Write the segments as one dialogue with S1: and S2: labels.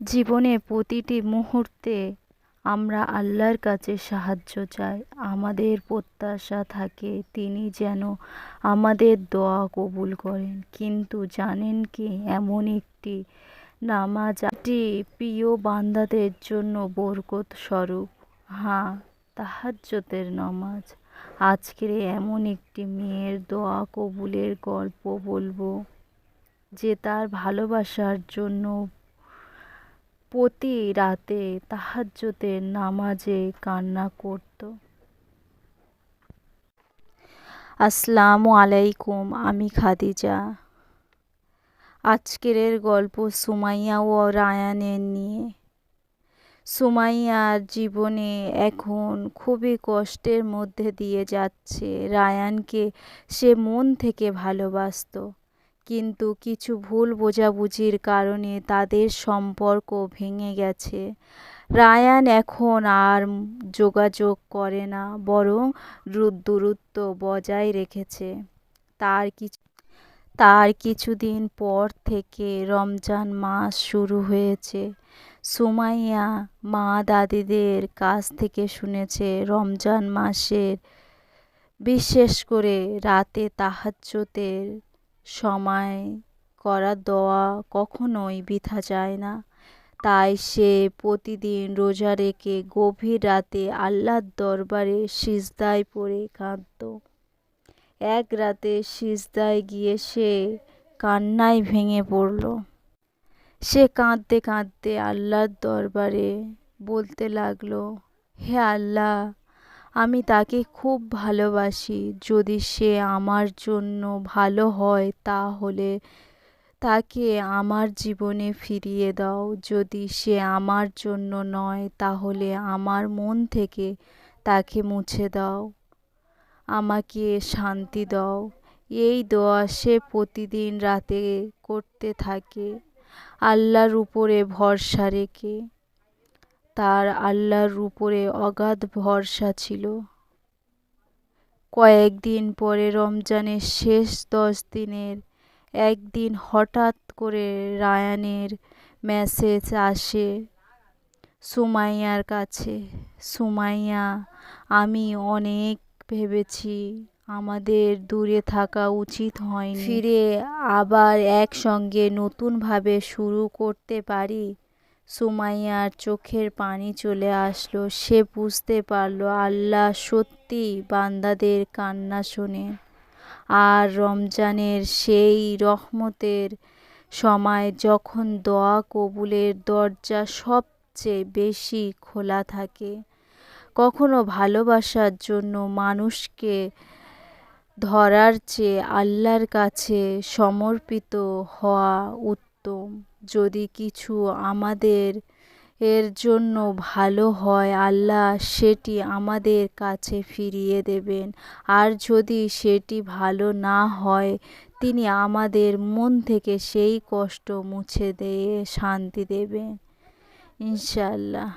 S1: জীবনে প্রতিটি মুহূর্তে আমরা আল্লাহর কাছে সাহায্য চাই। আমাদের প্রত্যাশা থাকে তিনি যেন আমাদের দোয়া কবুল করেন। কিন্তু জানেন কি, এমন একটি নামাজ এটি প্রিয় বান্দাদের জন্য বরকত স্বরূপ। হ্যাঁ, তাহাজ্জুদের নামাজ। আজকের এমন একটি মেয়ের দোয়া কবুলের গল্প বলবো, যে তার ভালোবাসার জন্য প্রতি রাতে তাহাজ্জুদের নামাজে কান্না করত। আসসালামু আলাইকুম, আমি খাদিজা। আজকের গল্প সুমাইয়া ও রায়ানের নিয়ে। সুমাইয়ার জীবনে এখন খুবই কষ্টের মধ্যে দিয়ে যাচ্ছে। রায়ানকে সে মন থেকে ভালোবাসতো, কিন্তু কিছু ভুল বোঝাবুঝির কারণে তাদের সম্পর্ক ভেঙে গেছে। রায়ান এখন আর যোগাযোগ করে না, বরং দূরত্ব বজায় রেখেছে। তার কিছুদিন পর থেকে রমজান মাস শুরু হয়েছে। সুমাইয়া মা দাদিদের কাছ থেকে শুনেছে, রমজান মাসের বিশেষ করে রাতে তাহাজ্জুদের সময় করা দোয়া কখনোই বৃথা যায় না। তাই সে প্রতিদিন রোজা রেখে গভীর রাতে আল্লাহর দরবারে সিজদায় পড়ে কাঁদত। এক রাতে সিজদায় গিয়ে সে কান্নায় ভেঙে পড়ল। সে কাঁদতে কাঁদতে আল্লাহর দরবারে বলতে লাগলো, হে আল্লাহ, আমি তাকে খুব ভালোবাসি। যদি সে আমার জন্য ভালো হয় তাহলে তাকে আমার জীবনে ফিরিয়ে দাও। যদি সে আমার জন্য নয় তাহলে আমার মন থেকে তাকে মুছে দাও। আমাকে শান্তি দাও। এই দোয়া সে প্রতিদিন রাতে করতে থাকে, আল্লাহর উপরে ভরসা রেখে। তার আল্লাহর উপরে অগাধ ভরসা ছিল। কয়েকদিন পরে রমজানের শেষ 10 দিনের একদিন হঠাৎ করে রায়ানের মেসেজ আসে সুমাইয়ার কাছে। সুমাইয়া, আমি অনেক ভেবেছি আমাদের দূরে থাকা উচিত হয়নি। ফিরে আবার একসঙ্গে নতুনভাবে শুরু করতে পারি। সুমাইয়ার চোখের পানি চলে আসলো। সে বুঝতে পারল আল্লাহ সত্যি বান্দাদের কান্না শোনেন। আর রমজানের সেই রহমতের সময় যখন দোয়া কবুলের দরজা সবচেয়ে বেশি খোলা থাকে, কখনো ভালোবাসার জন্য মানুষকে ধরার চেয়ে আল্লাহর কাছে সমর্পিত হওয়া উত্তম। যদি কিছু আমাদের এর জন্য ভালো হয়, আল্লাহ সেটি আমাদের কাছে ফিরিয়ে দেবেন। আর যদি সেটি ভালো না হয়, তিনি আমাদের মন থেকে সেই কষ্ট মুছে দিয়ে শান্তি দেবেন ইনশাআল্লাহ।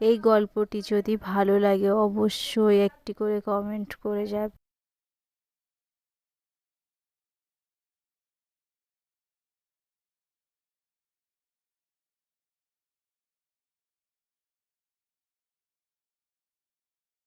S1: এই গল্পটি যদি ভালো লাগে অবশ্যই একটি করে কমেন্ট করে যাবে।